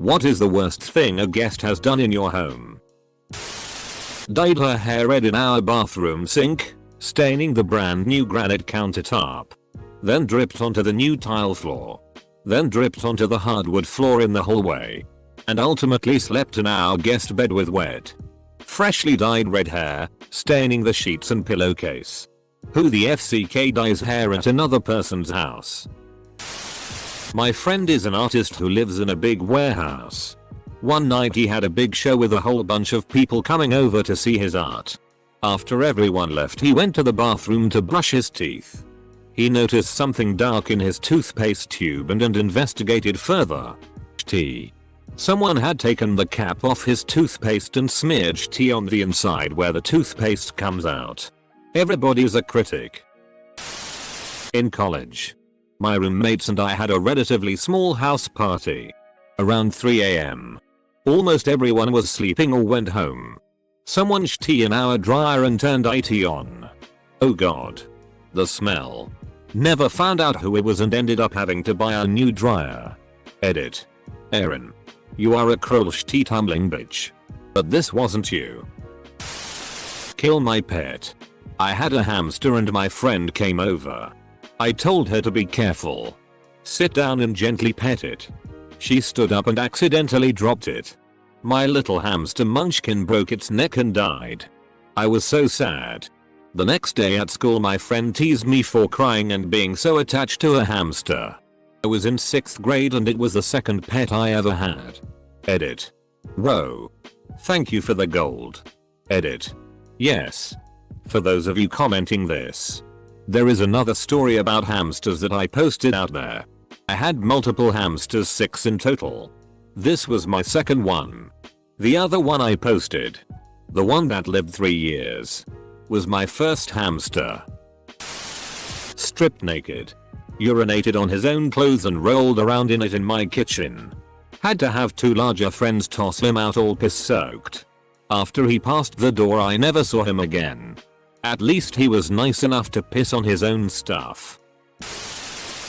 What is the worst thing a guest has done in your home? Dyed her hair red in our bathroom sink, staining the brand new granite countertop. Then dripped onto the new tile floor. Then dripped onto the hardwood floor in the hallway. And ultimately slept in our guest bed with wet, freshly dyed red hair, staining the sheets and pillowcase. Who the FCK dyes hair at another person's house? My friend is an artist who lives in a big warehouse. One night he had a big show with a whole bunch of people coming over to see his art. After everyone left, he went to the bathroom to brush his teeth. He noticed something dark in his toothpaste tube and investigated further. Tea. Someone had taken the cap off his toothpaste and smeared tea on the inside where the toothpaste comes out. Everybody's a critic. In college, my roommates and I had a relatively small house party. Around 3 AM. Almost everyone was sleeping or went home. Someone sht tea in our dryer and turned IT on. Oh god. The smell. Never found out who it was and ended up having to buy a new dryer. Edit. Aaron. You are a cruel tea tumbling bitch. But this wasn't you. Kill my pet. I had a hamster and my friend came over. I told her to be careful. Sit down and gently pet it. She stood up and accidentally dropped it. My little hamster Munchkin broke its neck and died. I was so sad. The next day at school my friend teased me for crying and being so attached to a hamster. I was in 6th grade and it was the second pet I ever had. Edit. Whoa. Thank you for the gold. Edit. Yes. For those of you commenting this, there is another story about hamsters that I posted out there. I had multiple hamsters, 6 in total. This was my second one. The other one I posted, the one that lived 3 years, was my first hamster. Stripped naked. Urinated on his own clothes and rolled around in it in my kitchen. Had to have 2 larger friends toss him out all piss soaked. After he passed the door I never saw him again. At least he was nice enough to piss on his own stuff.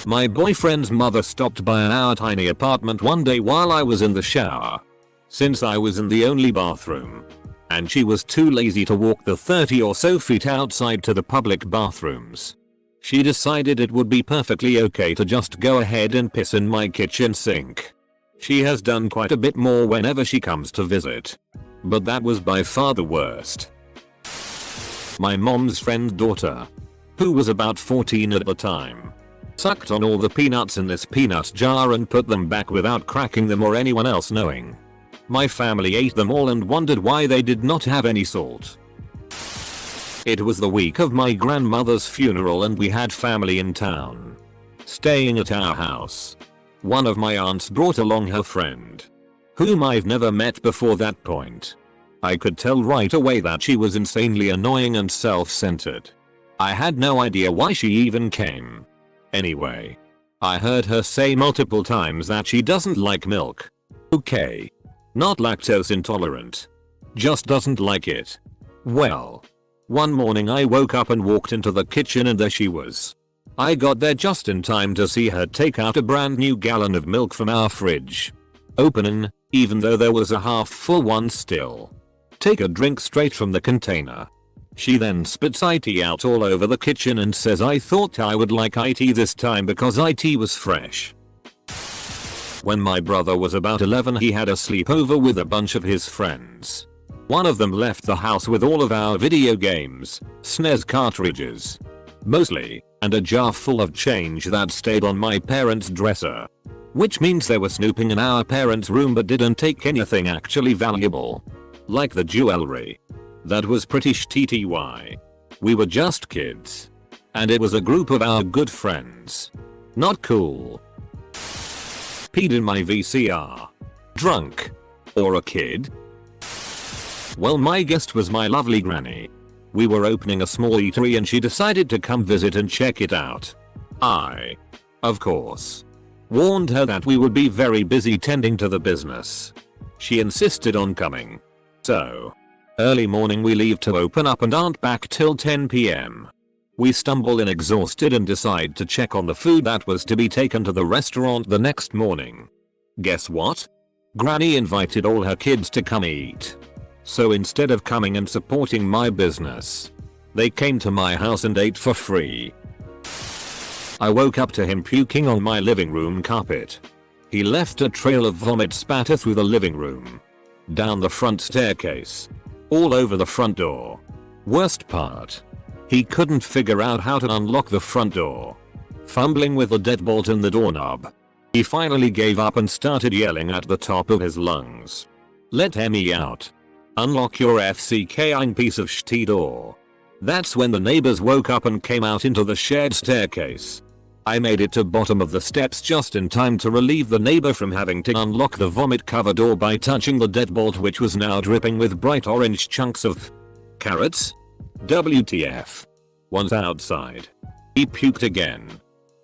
My boyfriend's mother stopped by our tiny apartment one day while I was in the shower. Since I was in the only bathroom, and she was too lazy to walk the 30 or so feet outside to the public bathrooms, she decided it would be perfectly okay to just go ahead and piss in my kitchen sink. She has done quite a bit more whenever she comes to visit. But that was by far the worst. My mom's friend's daughter, who was about 14 at the time, sucked on all the peanuts in this peanut jar and put them back without cracking them or anyone else knowing. My family ate them all and wondered why they did not have any salt. It was the week of my grandmother's funeral and we had family in town, staying at our house. One of my aunts brought along her friend, whom I've never met before that point. I could tell right away that she was insanely annoying and self-centered. I had no idea why she even came. Anyway, I heard her say multiple times that she doesn't like milk. Okay. Not lactose intolerant. Just doesn't like it. Well, one morning I woke up and walked into the kitchen and there she was. I got there just in time to see her take out a brand new gallon of milk from our fridge. Open, even though there was a half full one still. Take a drink straight from the container. She then spits IT out all over the kitchen and says I thought I would like IT this time because IT was fresh. When my brother was about 11 he had a sleepover with a bunch of his friends. One of them left the house with all of our video games, SNES cartridges, mostly, and a jar full of change that stayed on my parents' dresser. Which means they were snooping in our parents' room but didn't take anything actually valuable. Like the jewelry. That was pretty shitty. We were just kids. And it was a group of our good friends. Not cool. Peed in my VCR. Drunk. Or a kid? Well, my guest was my lovely granny. We were opening a small eatery and she decided to come visit and check it out. I, of course, warned her that we would be very busy tending to the business. She insisted on coming. So, early morning we leave to open up and aren't back till 10 PM. We stumble in exhausted and decide to check on the food that was to be taken to the restaurant the next morning. Guess what? Granny invited all her kids to come eat. So instead of coming and supporting my business, they came to my house and ate for free. I woke up to him puking on my living room carpet. He left a trail of vomit spatter through the living room, down the front staircase, all over the front door. Worst part, he couldn't figure out how to unlock the front door. Fumbling with the deadbolt and the doorknob, he finally gave up and started yelling at the top of his lungs. "Let me out. Unlock your FCKing piece of shit door." That's when the neighbors woke up and came out into the shared staircase. I made it to bottom of the steps just in time to relieve the neighbor from having to unlock the vomit cover door by touching the deadbolt, which was now dripping with bright orange chunks of carrots. WTF. Once outside, he puked again.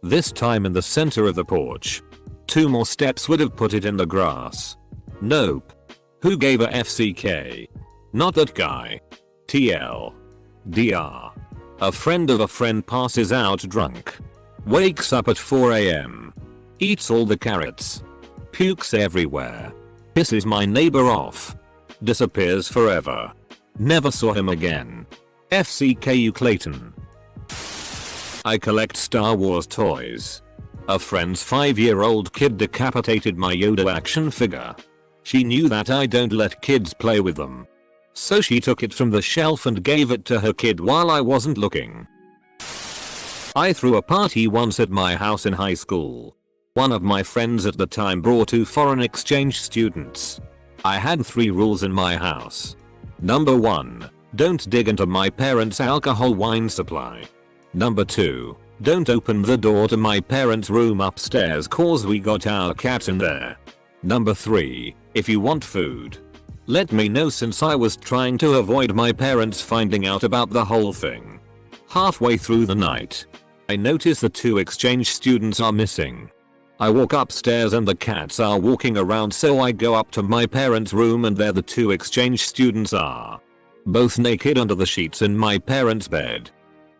This time in the center of the porch. 2 more steps would have put it in the grass. Nope. Who gave a FCK? Not that guy. TL. DR. A friend of a friend passes out drunk. Wakes up at 4 AM. Eats all the carrots. Pukes everywhere. Pisses my neighbor off. Disappears forever. Never saw him again. FCKU Clayton. I collect Star Wars toys. A friend's 5-year-old kid decapitated my Yoda action figure. She knew that I don't let kids play with them, so she took it from the shelf and gave it to her kid while I wasn't looking. I threw a party once at my house in high school. One of my friends at the time brought 2 foreign exchange students. I had 3 rules in my house. Number 1, don't dig into my parents' alcohol wine supply. Number 2, don't open the door to my parents' room upstairs cause we got our cats in there. Number 3, if you want food, let me know, since I was trying to avoid my parents finding out about the whole thing. Halfway through the night, I notice the 2 exchange students are missing. I walk upstairs and the cats are walking around, so I go up to my parents' room and there the 2 exchange students are. Both naked under the sheets in my parents' bed.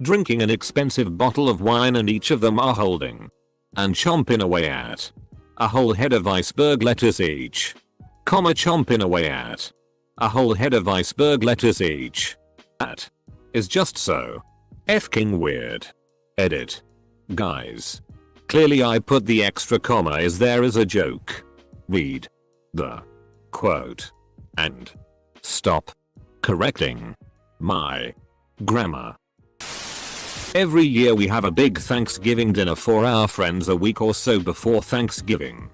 Drinking an expensive bottle of wine, and each of them are holding and chomping away at a whole head of iceberg lettuce each. Chomping away at a whole head of iceberg lettuce each. That is just so f***ing weird. Edit. Guys. Clearly I put the extra comma is there as a joke. Read the quote and stop correcting my grammar. Every year we have a big Thanksgiving dinner for our friends a week or so before Thanksgiving.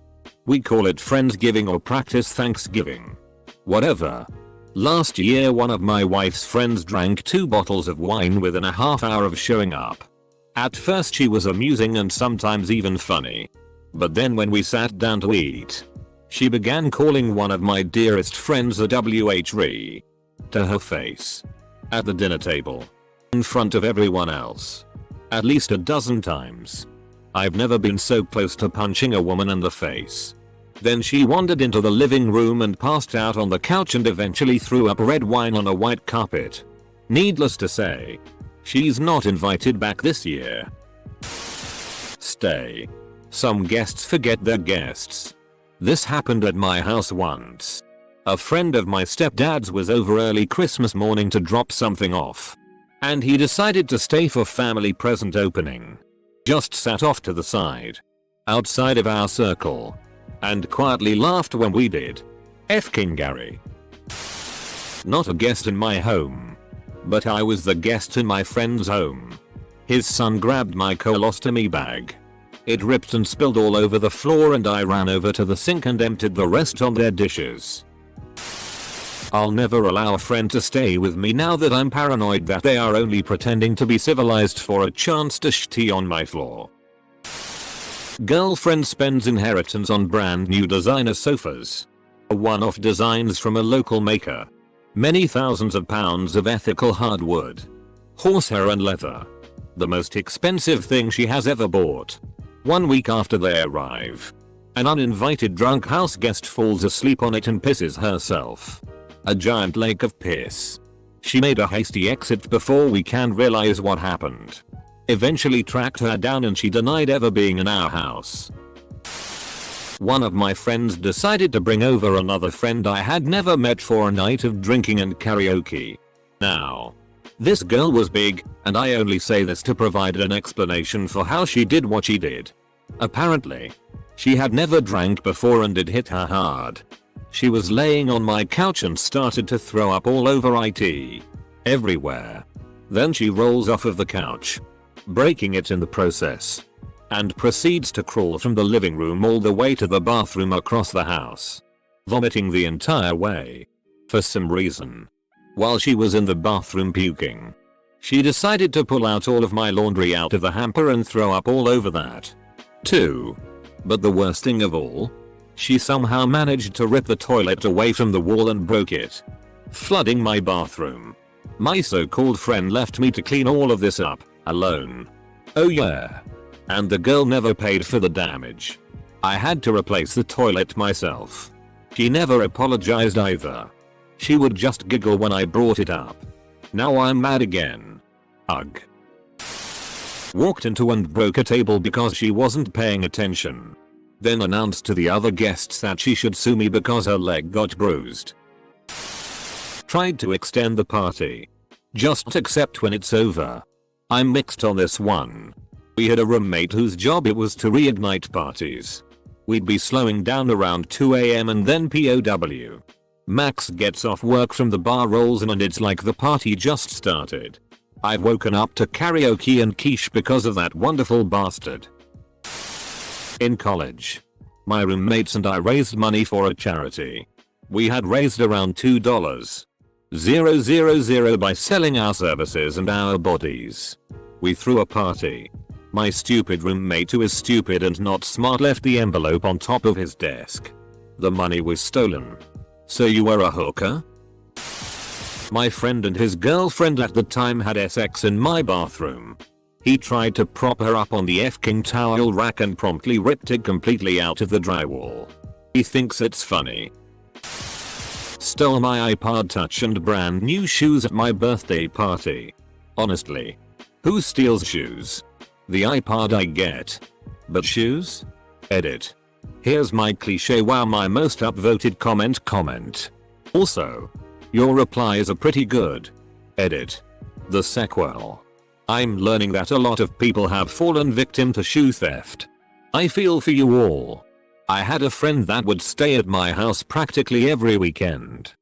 We call it Friendsgiving or practice Thanksgiving. Whatever. Last year one of my wife's friends drank 2 bottles of wine within a half hour of showing up. At first she was amusing and sometimes even funny. But then when we sat down to eat, she began calling one of my dearest friends a WHRE to her face at the dinner table in front of everyone else. At least a dozen times. I've never been so close to punching a woman in the face. Then she wandered into the living room and passed out on the couch and eventually threw up red wine on a white carpet. Needless to say, she's not invited back this year. Stay. Some guests forget their guests. This happened at my house once. A friend of my stepdad's was over early Christmas morning to drop something off, and he decided to stay for family present opening. Just sat off to the side, outside of our circle, and quietly laughed when we did. F***ing Gary. Not a guest in my home, but I was the guest in my friend's home. His son grabbed my colostomy bag. It ripped and spilled all over the floor and I ran over to the sink and emptied the rest on their dishes. I'll never allow a friend to stay with me now that I'm paranoid that they are only pretending to be civilized for a chance to shitty on my floor. Girlfriend spends inheritance on brand new designer sofas. One-off designs from a local maker. Many thousands of pounds of ethical hardwood. Horsehair and leather. The most expensive thing she has ever bought. 1 week after they arrive, an uninvited drunk house guest falls asleep on it and pisses herself. A giant lake of piss. She made a hasty exit before we can realize what happened. Eventually tracked her down and she denied ever being in our house. One of my friends decided to bring over another friend I had never met for a night of drinking and karaoke. Now, this girl was big, and I only say this to provide an explanation for how she did what she did. Apparently, she had never drank before and it hit her hard. She was laying on my couch and started to throw up all over it. Everywhere. Then she rolls off of the couch, breaking it in the process, and proceeds to crawl from the living room all the way to the bathroom across the house, vomiting the entire way. For some reason, while she was in the bathroom puking, she decided to pull out all of my laundry out of the hamper and throw up all over that too. But the worst thing of all, she somehow managed to rip the toilet away from the wall and broke it, flooding my bathroom. My so-called friend left me to clean all of this up, alone. Oh yeah. And the girl never paid for the damage. I had to replace the toilet myself. She never apologized either. She would just giggle when I brought it up. Now I'm mad again. Ugh. Walked into and broke a table because she wasn't paying attention. Then announced to the other guests that she should sue me because her leg got bruised. Tried to extend the party. Just accept when it's over. I'm mixed on this one. We had a roommate whose job it was to reignite parties. We'd be slowing down around 2 AM and then POW. Max gets off work from the bar, rolls in, and it's like the party just started. I've woken up to karaoke and quiche because of that wonderful bastard. In college, my roommates and I raised money for a charity. We had raised around $2,000 by selling our services and our bodies. We threw a party. My stupid roommate, who is stupid and not smart, left the envelope on top of his desk. The money was stolen. So you were a hooker? My friend and his girlfriend at the time had sex in my bathroom. He tried to prop her up on the f***ing towel rack and promptly ripped it completely out of the drywall. He thinks it's funny. Stole my iPod Touch and brand new shoes at my birthday party. Honestly, who steals shoes? The iPod I get. But shoes? Edit. Here's my cliche wow my most upvoted comment. Also, your replies are pretty good. Edit. The sequel. I'm learning that a lot of people have fallen victim to shoe theft. I feel for you all. I had a friend that would stay at my house practically every weekend.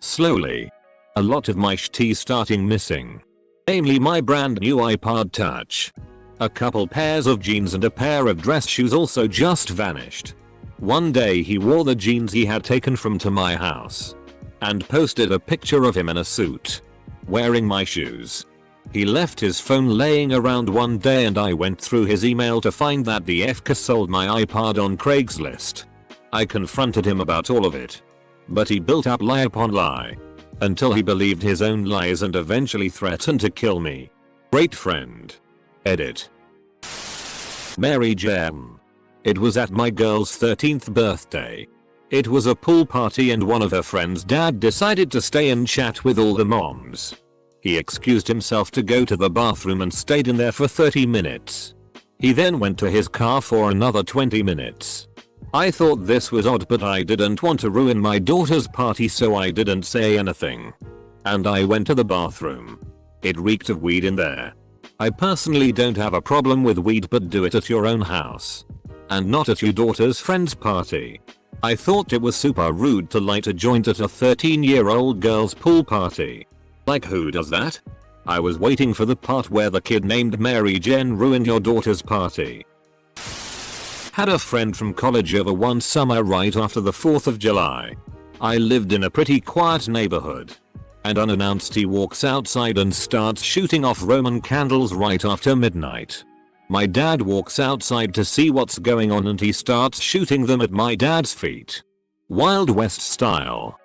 Slowly, a lot of my shit starting missing. Namely my brand new iPod Touch. A couple pairs of jeans and a pair of dress shoes also just vanished. One day he wore the jeans he had taken from to my house and posted a picture of him in a suit, wearing my shoes. He left his phone laying around one day and I went through his email to find that the FK sold my iPod on Craigslist. I confronted him about all of it, but he built up lie upon lie, until he believed his own lies and eventually threatened to kill me. Great friend. Edit. Mary Jane. It was at my girl's 13th birthday. It was a pool party and one of her friends' dad decided to stay and chat with all the moms. He excused himself to go to the bathroom and stayed in there for 30 minutes. He then went to his car for another 20 minutes. I thought this was odd, but I didn't want to ruin my daughter's party, so I didn't say anything. And I went to the bathroom. It reeked of weed in there. I personally don't have a problem with weed, but do it at your own house and not at your daughter's friend's party. I thought it was super rude to light a joint at a 13-year-old girl's pool party. Like, who does that? I was waiting for the part where the kid named Mary Jane ruined your daughter's party. Had a friend from college over one summer right after the 4th of July. I lived in a pretty quiet neighborhood. And unannounced he walks outside and starts shooting off Roman candles right after midnight. My dad walks outside to see what's going on and he starts shooting them at my dad's feet. Wild West style.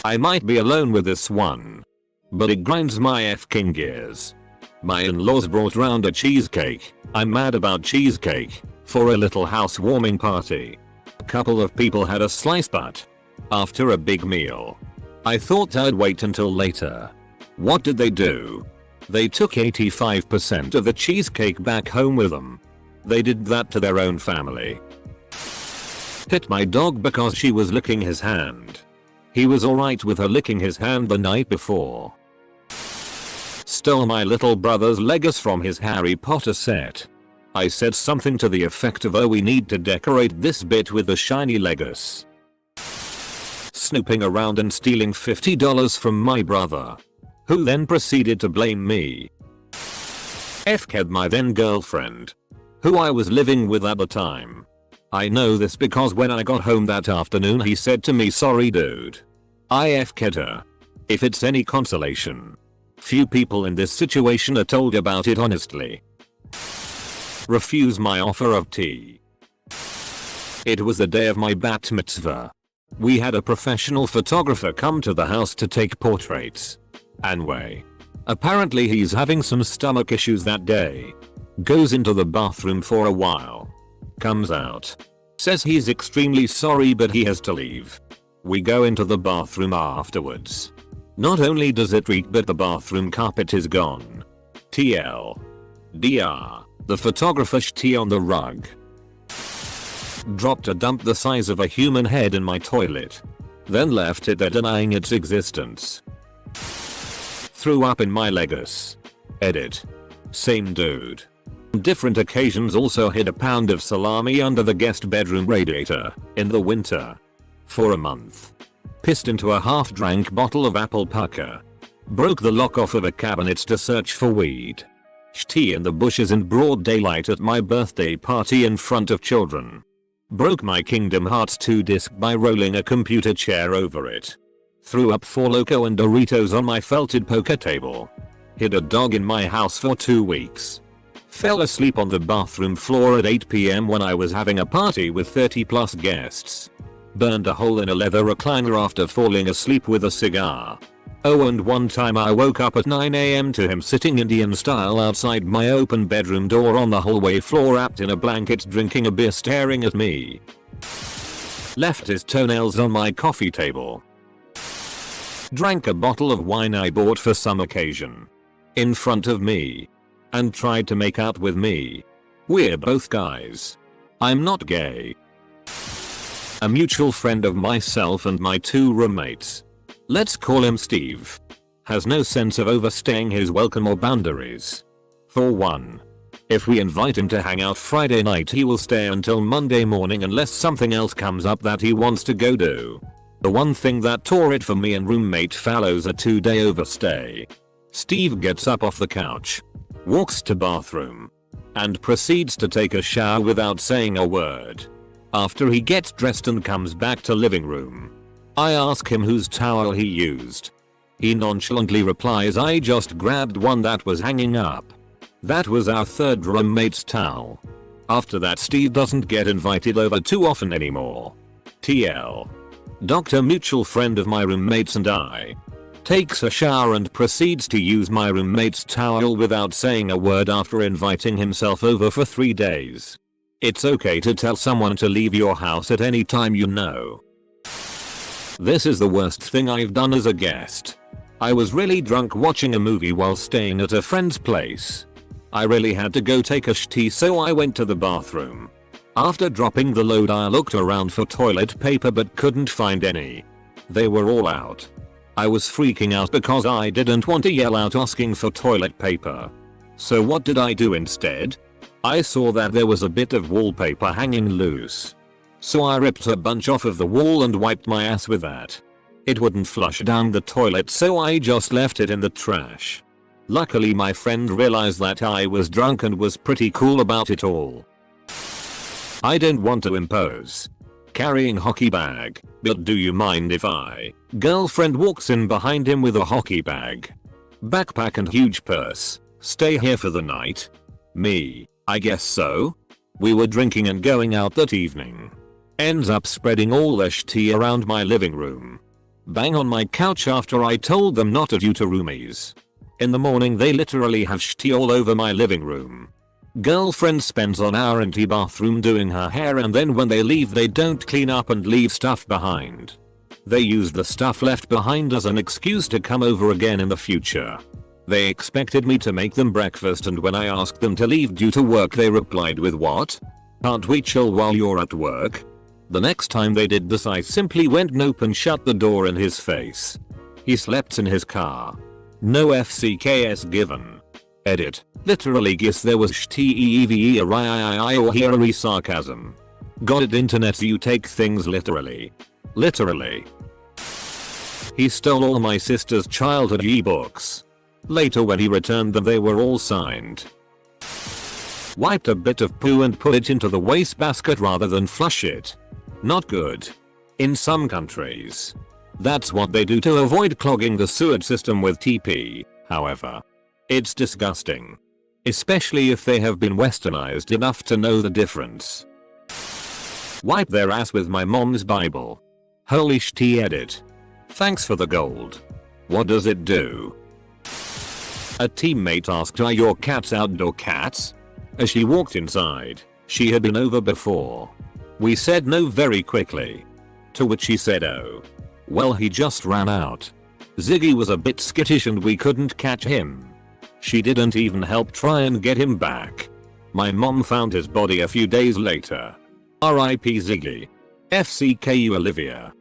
I might be alone with this one, but it grinds my f***ing gears. My in-laws brought round a cheesecake. I'm mad about cheesecake. For a little housewarming party. A couple of people had a slice, but after a big meal, I thought I'd wait until later. What did they do? They took 85% of the cheesecake back home with them. They did that to their own family. Hit my dog because she was licking his hand. He was alright with her licking his hand the night before. Stole my little brother's Legos from his Harry Potter set. I said something to the effect of, "Oh, we need to decorate this bit with the shiny Legos." Snooping around and stealing $50 from my brother, who then proceeded to blame me. F-ked my then girlfriend, who I was living with at the time. I know this because when I got home that afternoon he said to me, "Sorry dude, I F-ked her." If it's any consolation, few people in this situation are told about it honestly. Refuse my offer of tea. It was the day of my bat mitzvah. We had a professional photographer come to the house to take portraits. Anyway, apparently he's having some stomach issues that day. Goes into the bathroom for a while. Comes out. Says he's extremely sorry but he has to leave. We go into the bathroom afterwards. Not only does it reek but the bathroom carpet is gone. TL. DR. The photographer sh*t on the rug. Dropped a dump the size of a human head in my toilet. Then left it there denying its existence. Threw up in my Legos. Edit. Same dude. Different occasions. Also hid a pound of salami under the guest bedroom radiator in the winter. For a month. Pissed into a half-drank bottle of apple pucker. Broke the lock off of a cabinet to search for weed. Sh*t in the bushes in broad daylight at my birthday party in front of children. Broke my Kingdom Hearts 2 disc by rolling a computer chair over it. Threw up 4 Loco and Doritos on my felted poker table. Hid a dog in my house for 2 weeks. Fell asleep on the bathroom floor at 8 PM when I was having a party with 30 plus guests. Burned a hole in a leather recliner after falling asleep with a cigar. Oh, and one time I woke up at 9 AM to him sitting Indian style outside my open bedroom door on the hallway floor wrapped in a blanket drinking a beer staring at me. Left his toenails on my coffee table. Drank a bottle of wine I bought for some occasion. In front of me. And tried to make out with me. We're both guys. I'm not gay. A mutual friend of myself and my 2 roommates. Let's call him Steve. Has no sense of overstaying his welcome or boundaries. For one, if we invite him to hang out Friday night he will stay until Monday morning unless something else comes up that he wants to go do. The one thing that tore it for me and roommate Fallow's a 2-day overstay. Steve gets up off the couch, walks to bathroom, and proceeds to take a shower without saying a word. After he gets dressed and comes back to living room, I ask him whose towel he used. He nonchalantly replies, "I just grabbed one that was hanging up." That was our 3rd roommate's towel. After that Steve doesn't get invited over too often anymore. TL. Dr. Mutual friend of my roommates and I. Takes a shower and proceeds to use my roommate's towel without saying a word after inviting himself over for 3 days. It's okay to tell someone to leave your house at any time you know. This is the worst thing I've done as a guest. I was really drunk watching a movie while staying at a friend's place. I really had to go take a sh*t so I went to the bathroom. After dropping the load I looked around for toilet paper but couldn't find any. They were all out. I was freaking out because I didn't want to yell out asking for toilet paper. So what did I do instead? I saw that there was a bit of wallpaper hanging loose. So I ripped a bunch off of the wall and wiped my ass with that. It wouldn't flush down the toilet so I just left it in the trash. Luckily my friend realized that I was drunk and was pretty cool about it all. I don't want to impose. Carrying hockey bag, but do you mind if I? Girlfriend walks in behind him with a hockey bag. Backpack and huge purse. Stay here for the night? Me, I guess so. We were drinking and going out that evening. Ends up spreading all their sh*t around my living room. Bang on my couch after I told them not to due to roomies. In the morning they literally have sh*t all over my living room. Girlfriend spends an hour in the bathroom doing her hair and then when they leave they don't clean up and leave stuff behind. They use the stuff left behind as an excuse to come over again in the future. They expected me to make them breakfast and when I asked them to leave due to work they replied with, "What? Can't we chill while you're at work?" The next time they did this I simply went nope and shut the door in his face. He slept in his car. No FCKS given. Edit. Literally guess there was shteeve or here sarcasm. Got it internet, you take things literally. Literally. He stole all my sister's childhood ebooks. Later when he returned them they were all signed. Wiped a bit of poo and put it into the wastebasket rather than flush it. Not good. In some countries. That's what they do to avoid clogging the sewage system with TP, however. It's disgusting. Especially if they have been westernized enough to know the difference. Wipe their ass with my mom's Bible. Holy shit, edit. Thanks for the gold. What does it do? A teammate asked, are your cats outdoor cats? As she walked inside, she had been over before. We said no very quickly. To which she said, oh. Well, he just ran out. Ziggy was a bit skittish and we couldn't catch him. She didn't even help try and get him back. My mom found his body a few days later. RIP Ziggy. FCKU Olivia.